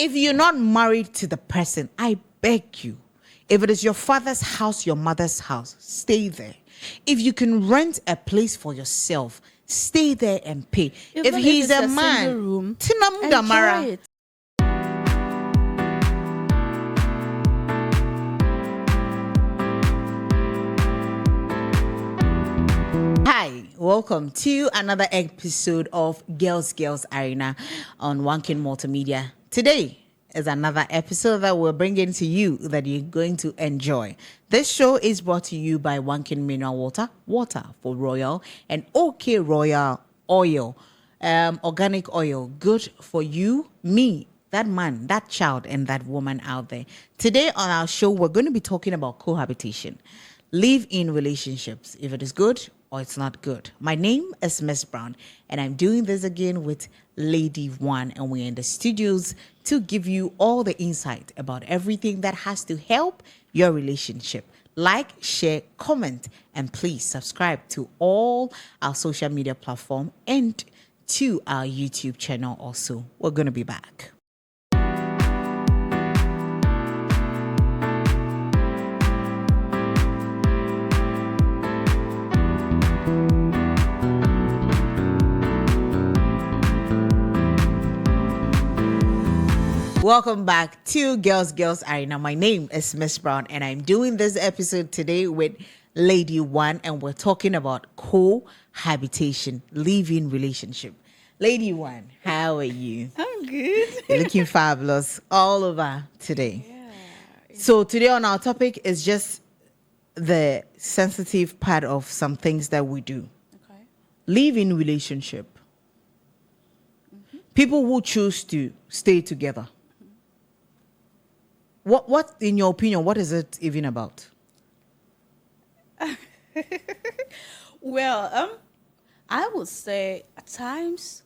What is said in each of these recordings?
If you're not married to the person, I beg you, if it is your father's house, your mother's house, stay there. If you can rent a place for yourself, stay there and pay. Even if he's it's a man, room, enjoy it. Hi, welcome to another episode of Girls Arena on 𝐂𝐇𝐀𝐏𝐄𝐑𝐒 Multimedia. Today is another episode that we're bringing to you that you're going to enjoy. This show is brought to you by 𝐂𝐇𝐀𝐏 Mineral Water for Royal, and OK Royal Oil, organic oil, good for you, me, that man, that child, and that woman out there. Today on our show, we're going to be talking about cohabitation, live-in relationships, if it is good or it's not good. My name is Miss Brown, and I'm doing this again with Lady One, and we're in the studios to give you all the insight about everything that has to help your relationship. Like, share, comment, and please subscribe to all our social media platforms and to our YouTube channel also. We're going to be back. Welcome back to Girls Arena. My name is Miss Brown, and I'm doing this episode today with Lady One, and we're talking about cohabitation, live-in relationship. Lady One, how are you? I'm good. You're looking fabulous all over today. Yeah. So today on our topic is just the sensitive part of some things that we do. Okay. Live-in relationship. People who choose to stay together. What, in your opinion, what is it even about? Well, I would say at times,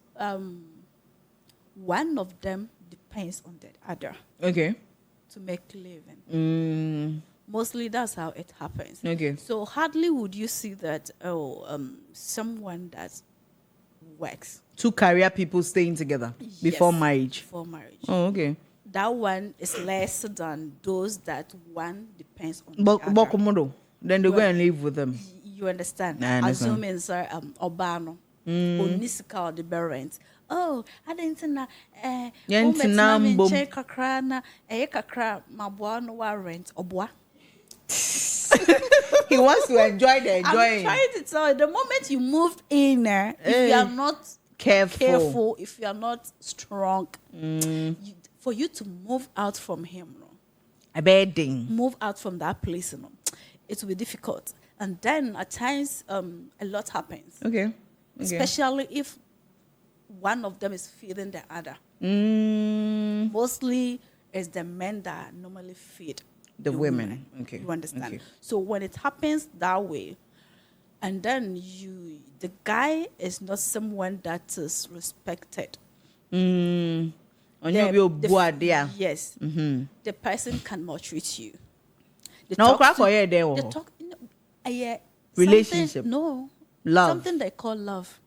one of them depends on the other. Okay. To make living. Mostly that's how it happens. Okay. So hardly would you see that someone that works. Two career people staying together before marriage. Before marriage. Oh, okay. That one is less than those that one depends on But the other. komodo, then they go and live with them. You understand? I understand. Assuming sir obano onisika or the parents. Oh, I didn't know. Kakra na kakra maboa no wa rent obwa. He wants to enjoy the enjoying. I'm trying to tell you, the moment you move in there, if you are not careful, if you are not strong, for you to move out from him, a bad thing. Move out from that place, it will be difficult. And then at times, a lot happens. Okay. Especially if one of them is feeding the other. Mostly, it's the men that normally feed the women. Okay. You understand? Okay. So when it happens that way, and then the guy is not someone that is respected. Yes. The person can maltreat you. Relationship. No. Love. Something they call love.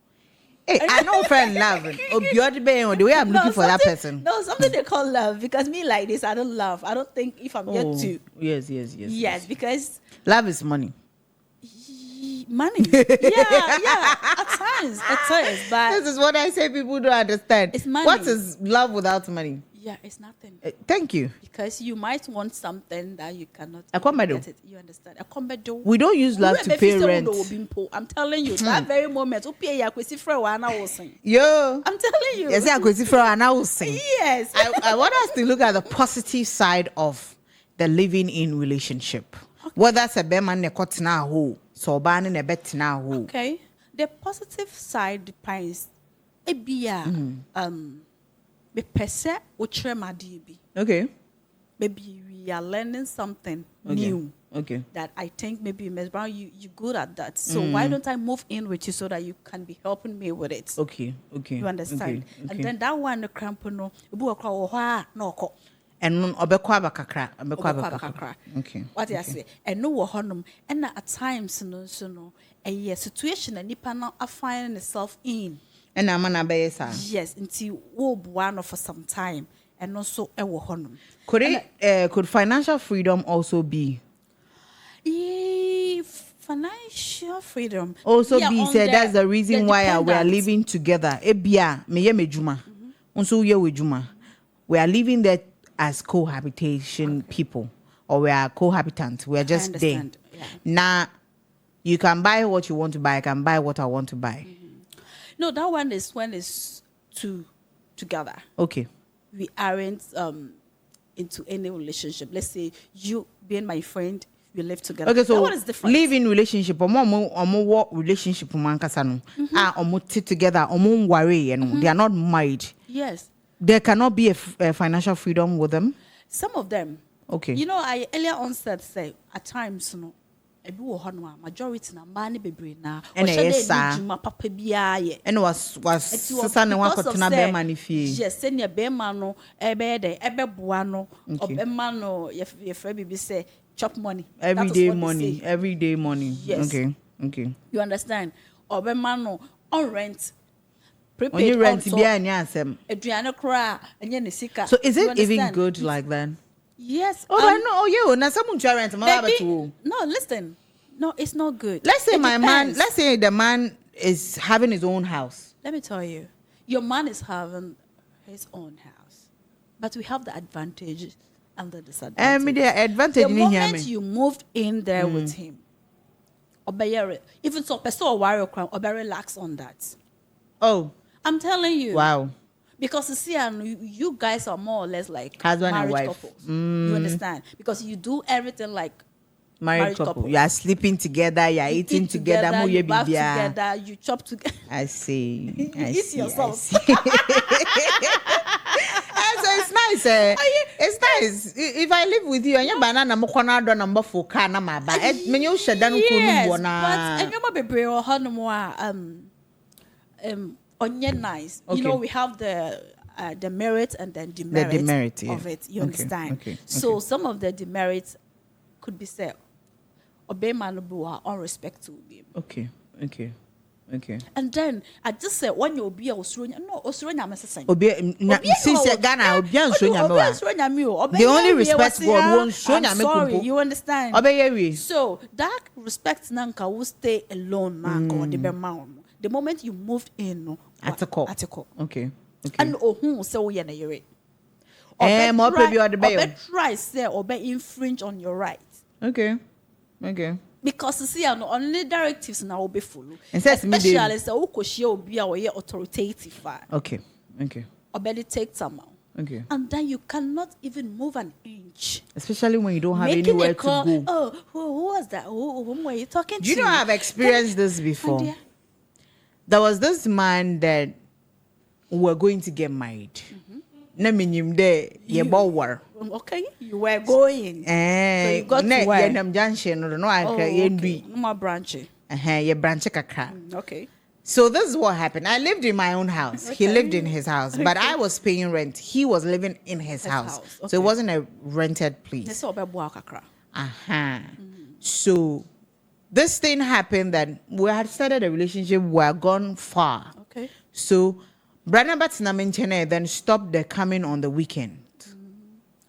Hey, I know friend love. The way I'm looking for that person. No, something they call love. Because me like this, I don't love. I don't think if I'm yet to. Yes, because love is money. Money. Yeah. At times. But this is what I say people don't understand. It's money. What is love without money? Yeah, it's nothing. Thank you. Because you might want something that you cannot get it. You understand? We don't use love to pay rent. I'm telling you, that very moment. Yo. I'm telling you. Yes. I want us to look at the positive side of the living in relationship. Okay. Whether it's a beman nekotna ho, so ban in a bet now. Okay. The positive side depends. Okay. Maybe we are learning something new. Okay. That I think maybe Ms. Brown, you're good at that. So why don't I move in with you so that you can be helping me with it? Okay. You understand? Okay. And then that one the cramp no and obekwa okay. What I say? And no honum. And at times no a situation and nipa now are finding itself in. And I'm an yes, until one for some time. and also ewo honum. Could financial freedom also be? Financial freedom also be said that's the reason why we are living together. Ebia meye mejuma. Unso ye wejuma. We are living there as cohabitation people, or we are cohabitants. We are just there. Yeah. Now you can buy what you want to buy. I can buy what I want to buy. No, that one is when it's two together. Okay. We aren't into any relationship. Let's say you being my friend, we live together. Okay, so that one is different. Live-in relationship, omo what relationship mankasa no. Omo sit together, omo worry, they are not married. Yes. There cannot be a financial freedom with them. Some of them. Okay. You know, I earlier on said say at times no. Majority na mani bebre na and papa biya and was sasa na wako tuna be mani fie yes send your be man no ebe de ebe boa no obema no ye frɛ bibi say chop money everyday money yes. Okay you understand obema no on rent prepaid on rent bia anya asem aduane kra anya ne sika. So is it even good like that? Yes. I know. Oh, yeah. Now some insurance. No, listen. No, it's not good. Let's say let's say the man is having his own house. Let me tell you, your man is having his own house, but we have the advantage and the disadvantage. The advantage. The moment you moved in there with him, even so, person or warrior crime, or relax on that. Oh, I'm telling you. Wow. Because you see, you guys are more or less like husband married and wife. couples. You understand? Because you do everything like married couple. You are sleeping together, you are eating together, you bath together, you chop together. I see. You eat yourself. So it's nice. It's nice. If I live with you and your banana mokona do number 4 car na ma ba. Me you sheda no kunu bona. But enyoma bebre o hono onye nice. Okay. You know, we have the merit and then demerit of it. You understand? Okay. So some of the demerits could be said, obey manubu unrespect to him. Okay. And then I just said when you be Australian, no Australian message. Since Ghana, the only respect God won't show. I'm sorry, you understand? So that respect nanka will stay alone, man. God, the moment you moved in, article. Okay. And who so you na or try say or infringe on your rights. Okay. Because you see, only directives now will be follow. Especially say ukoshia obi a authoritative. Okay. Or better take some. Okay. And then you cannot even move an inch. Especially when you don't have anywhere to go. Oh, who was that? Whom were you talking to? Do you know I've experienced this before? There was this man that were going to get married. Okay, you were going. So you got to where? No more branching. Okay. So this is what happened. I lived in my own house. Okay. He lived in his house, but I was paying rent. He was living in his house. Okay. So it wasn't a rented place. So this thing happened that we had started a relationship, we had gone far. Okay. So Branabat's Naminchene then stopped the coming on the weekend.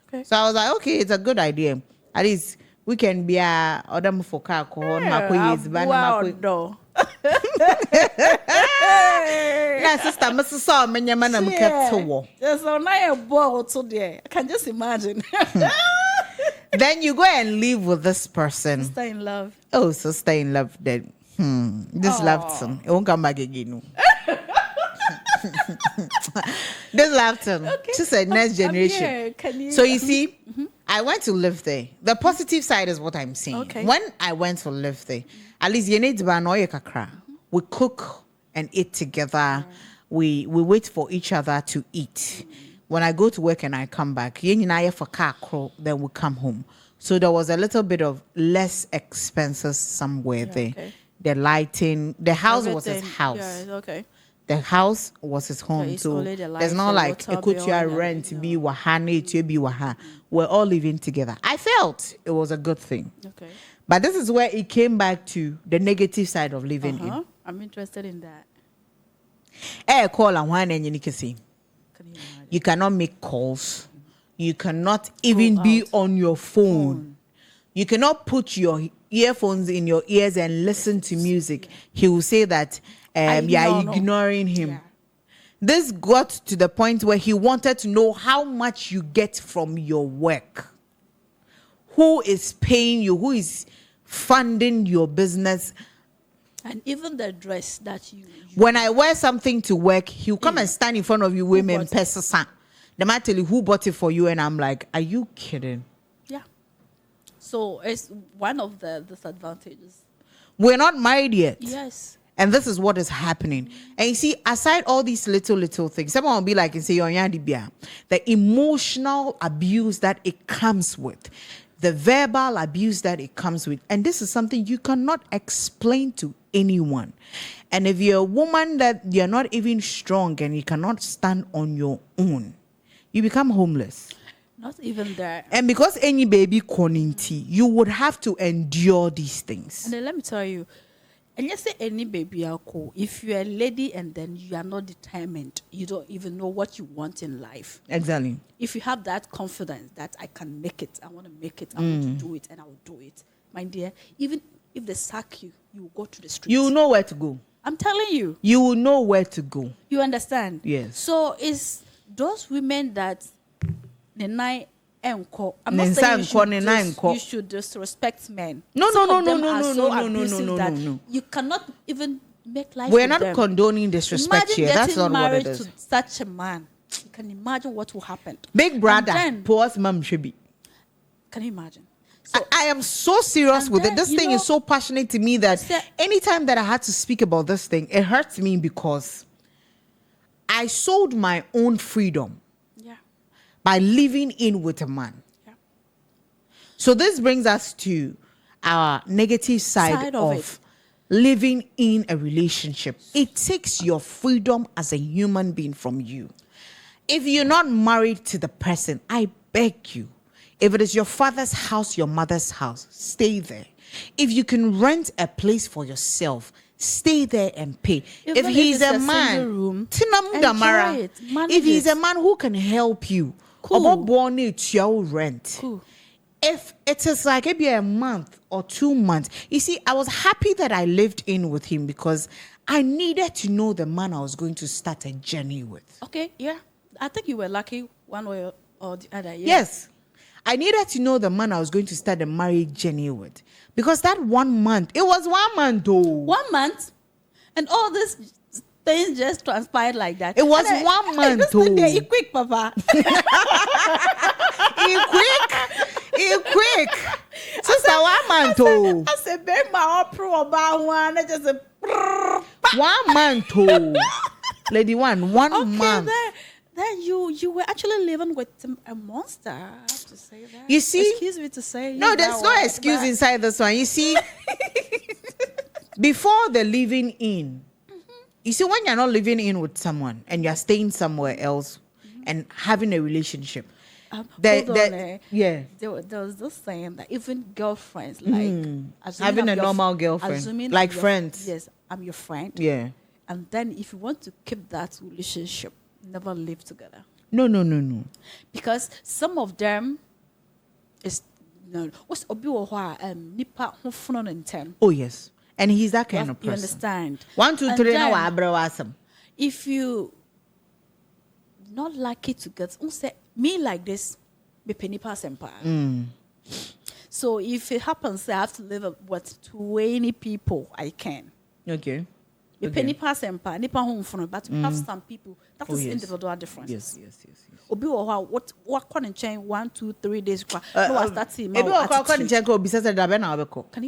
Okay. So I was like, okay, it's a good idea. At least we can be a other for car call sister, Mrs. Saw many man kept to war. There's a nice ball today. I can just imagine. Then you go and live with this person. Stay in love. Oh, so stay in love then. This left him. It won't come back again. This left him. Okay. She said next generation. So you see, I went to live there. The positive side is what I'm saying. Okay. When I went to live there, at least you need to kakra. We cook and eat together. We wait for each other to eat. When I go to work and I come back, then we come home. So there was a little bit of less expenses somewhere there. Okay. The lighting, the house was his house. Yeah, okay. The house was his home. So there's not like a rent, be wahane, to be waha. We're all living together. I felt it was a good thing. Okay. But this is where it came back to the negative side of living in. I'm interested in that. Call and one and you can see. You cannot make calls. You cannot even be out. on your phone. You cannot put your earphones in your ears and listen to music. He will say that you're ignoring him. Yeah. This got to the point where he wanted to know how much you get from your work. Who is paying you? Who is funding your business? And even the dress that you when I wear something to work, he'll come and stand in front of you, women, pesa. They might tell you who bought it for you, and I'm like, are you kidding? Yeah. So it's one of the disadvantages. We're not married yet. Yes. And this is what is happening. And you see, aside all these little things, someone will be like and say, the emotional abuse that it comes with, the verbal abuse that it comes with. And this is something you cannot explain to anyone. And if you're a woman that you're not even strong and you cannot stand on your own, you become homeless. Not even that. And because any baby community, you would have to endure these things. And then let me tell you, and you say any baby alcohol, if you're a lady and then you are not determined, you don't even know what you want in life. Exactly. If you have that confidence that I can make it, I want to make it, I want to do it, and I will do it. My dear, even if they sack you, you will go to the street. You will know where to go. I'm telling you. You will know where to go. You understand? Yes. So it's those women that the night I'm not saying you should disrespect men. No. You cannot even make life. We're not condoning disrespect here. That's not what it is. To such a man, you can imagine what will happen. Big brother, poor mom should be. Can you imagine? So I am so serious with it. This thing is so passionate to me that anytime that I had to speak about this thing, it hurts me because I sold my own freedom by living in with a man. Yeah. So this brings us to our negative side of living in a relationship. It takes your freedom as a human being from you. If you're not married to the person, I beg you, if it is your father's house, your mother's house, stay there. If you can rent a place for yourself, stay there and pay. If he's a man, if he's a man who can help you, rent. Cool. If it is like maybe a month or 2 months, you see, I was happy that I lived in with him because I needed to know the man I was going to start a journey with. Okay, yeah. I think you were lucky one way or the other. Yeah. Yes. I needed to know the man I was going to start a marriage journey with. Because that 1 month, it was 1 month though. 1 month? And all this things just transpired like that. It was 1 month though. You quick, Papa. You quick. Sister, 1 month though. I said, baby, my pro about one. I just said, 1 month though. Lady one month. Then you were actually living with a monster. I have to say that. You see? Excuse me to say. No, there's no excuse inside this one. You see, before the living in, you see, when you're not living in with someone and you're staying somewhere else and having a relationship, there was this saying that even girlfriends, like having a normal girlfriend, like friends. Yes, I'm your friend. Yeah. And then if you want to keep that relationship, never live together. No. Because some of them is what's nipa oh yes. And he's that kind of person. You understand? 1, 2, 3 now. If you not lucky to get me like this, be penny pass empire. So if it happens, I have to live with 20 people. I can. Okay. The penny pass empire, nipa home front, but we have some people that is individual difference. Yes. Obi what can change 1, 2, 3 days. No, I start seeing my Can you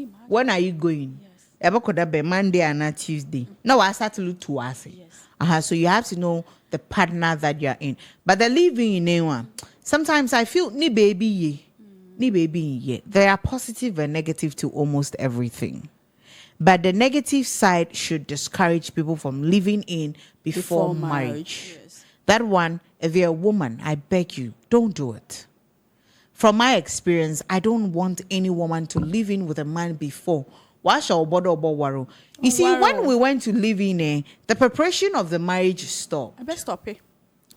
imagine? When are you going? Yes. Could be Monday and not Tuesday. No, I start to look to us. Yes. So you have to know the partner that you're in. But the living in anyone, sometimes I feel ni baby ye. There are positive and negative to almost everything. But the negative side should discourage people from living in before marriage. Yes. That one, if you're a woman, I beg you, don't do it. From my experience, I don't want any woman to live in with a man before. You see, when we went to live in, the preparation of the marriage stopped. I better stop it.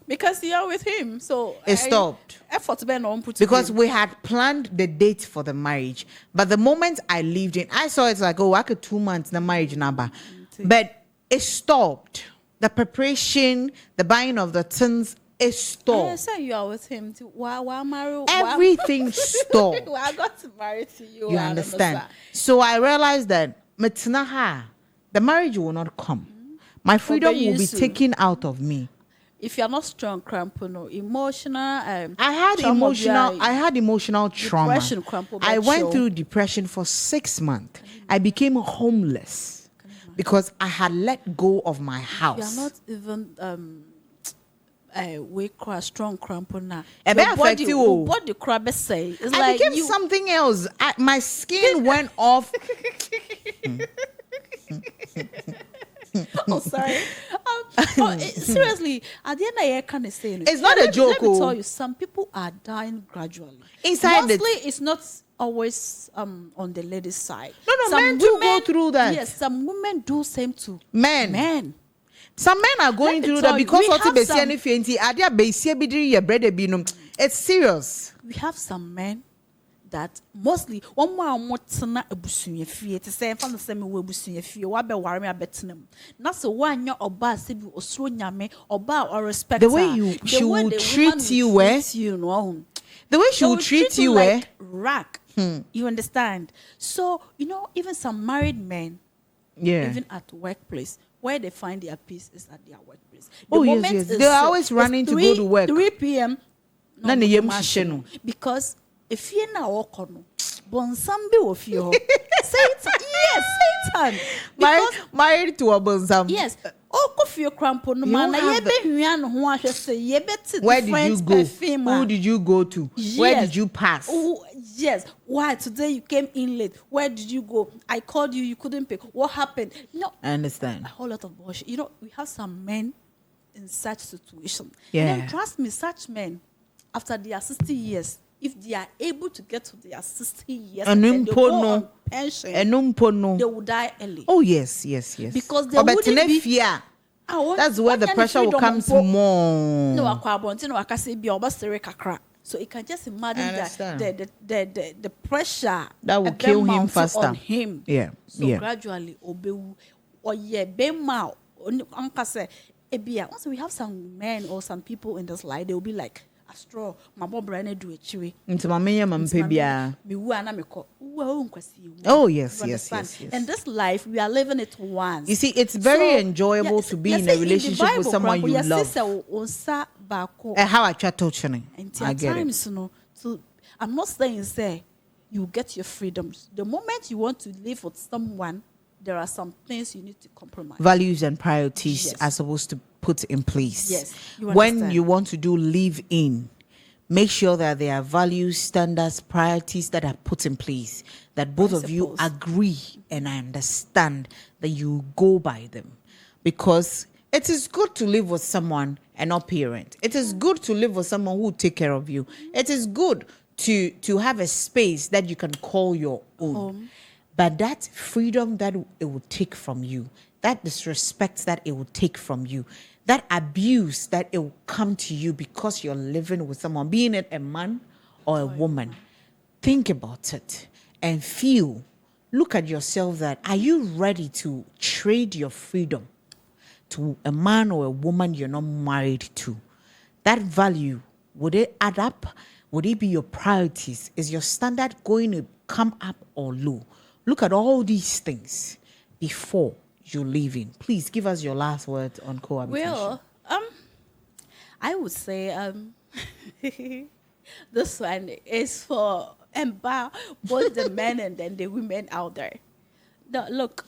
Because you're with him. So It stopped. Effort to be on put Because we had planned the date for the marriage. But the moment I lived in, I saw it's like, oh, I could 2 months the marriage number. But it stopped. The preparation, the buying of the things, it stopped. I say you are with him. Why marry? Everything stopped. I got married to you. You understand? So I realized that the marriage will not come. My freedom will be taken out of me. If you are not strong, emotional. I had emotional trauma. I went through depression for 6 months. I became homeless because I had let go of my house. You are not even strong cramp now. What the crab say? It's I became something else. My skin went off. Oh, sorry. Seriously, at the end of the year, can I say it's not a joke. Let me tell you, some people are dying gradually. Mostly, it's not always on the ladies' side. No, some men do go through that. Yes, some women do same too. Men. Some men are going through that because it's serious. We have some men that mostly one more motana abusunya fie to say fan say me we abusunya fie wa be ware me abetenam na so wanya oba se bi osuro nyame oba or respect the way she will treat you the way she will treat you like rack. You understand? So even some married men, even at workplace, where they find their peace is at their workplace. Yes. They are always running to go to work. 3 p.m. Because if you're not working, bonsambi of you. Satan. Married to a bonsam. Yes. Where did you go? Who did you go to? Yes. Where did you pass? Yes. Why today you came in late? Where did you go? I called you couldn't pick. What happened? I understand. A whole lot of bullshit. We have some men in such situation. Yeah. And then trust me, such men, after their 60 years, if they are able to get to their 60 years and then they go on pension, they will die early. Oh, yes. Because they wouldn't be fear. That's where the pressure will come more. So you can just imagine that the pressure that will kill him faster on him. Yeah. So gradually, once we have some men or some people in this life, they will be like, straw, my bob brand do it. Oh, yes. And this life, we are living it once. You see, it's very enjoyable to be in a relationship with someone you love. How I chat to I get it. So I'm not saying say you get your freedoms. The moment you want to live with someone, there are some things you need to compromise. Values and priorities are supposed to put in place. Yes. When you want to do live in, make sure that there are values, standards, priorities that are put in place, that both of you agree and understand that you go by them. Because it is good to live with someone and not parent. It is good to live with someone who will take care of you. It is good to have a space that you can call your own. But that freedom that it will take from you, that disrespect that it will take from you, that abuse that it will come to you because you're living with someone, being it a man or a woman, think about it and look at yourself that, are you ready to trade your freedom to a man or a woman you're not married to? That value, would it add up? Would it be your priorities? Is your standard going to come up or low? Look at all these things before you leave in. Please give us your last words on cohabitation. Well, I would say this one is for empower both the men and then the women out there. Now, look,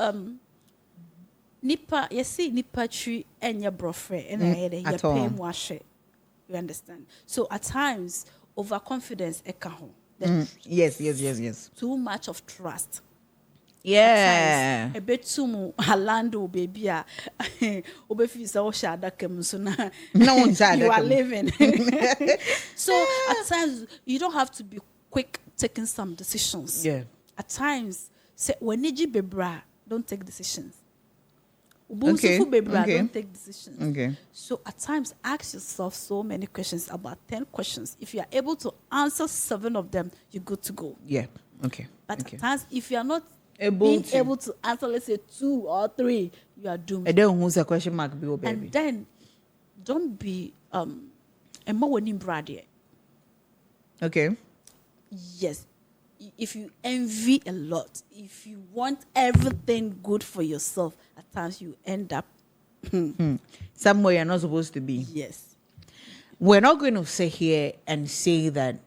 nipa, you see nipa tree and your boyfriend and you pay wash it. You understand? So at times, overconfidence Yes. Too much of trust. Yeah. A bit too much halando baby. Obefi so shada kemusuna. No one's you are living. So at times you don't have to be quick taking some decisions. Yeah. At times, say when niji bebra, don't take decisions. Okay. Baby, I Okay. don't take decisions. Okay. So at times, ask yourself so many questions, about 10 questions. If you are able to answer 7 of them, you're good to go. Yeah. Okay. But Okay. at times, if you are not Able able to. to answer, let's say 2 or 3, you are doomed. And then who's a question mark be baby? And then don't be a more winning brad. Okay. Yes. If you envy a lot, if you want everything good for yourself, at times you end up Somewhere you're not supposed to be. yes. We're not going to sit here and say that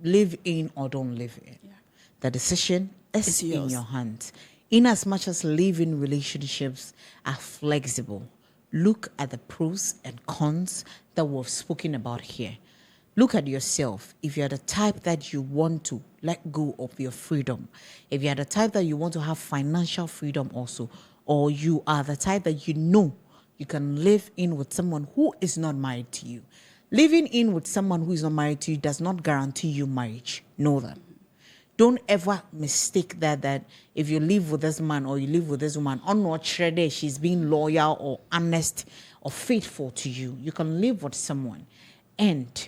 live in or don't live in. Yeah. The decision is It's in yours. your hands. In as much as live-in relationships are flexible, look at the pros and cons that we've spoken about here. Look at yourself. If you're the type that you want to let go of your freedom, if you're the type that you want to have financial freedom also, or you are the type that you know you can live in with someone who is not married to you. Living in with someone who is not married to you does not guarantee you marriage. Know that. Don't ever mistake that if you live with this man or you live with this woman, on what shredder she's being loyal or honest or faithful to you. You can live with someone, and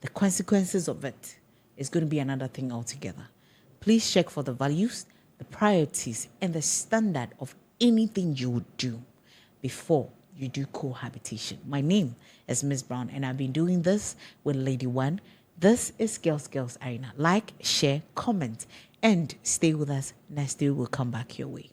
the consequences of it is going to be another thing altogether. Please check for the values, the priorities, and the standard of anything you would do before you do cohabitation. My name is Miss Brown, and I've been doing this with Lady One. This is Girls Arena. Like, share, comment, and stay with us. Next day we'll come back your way.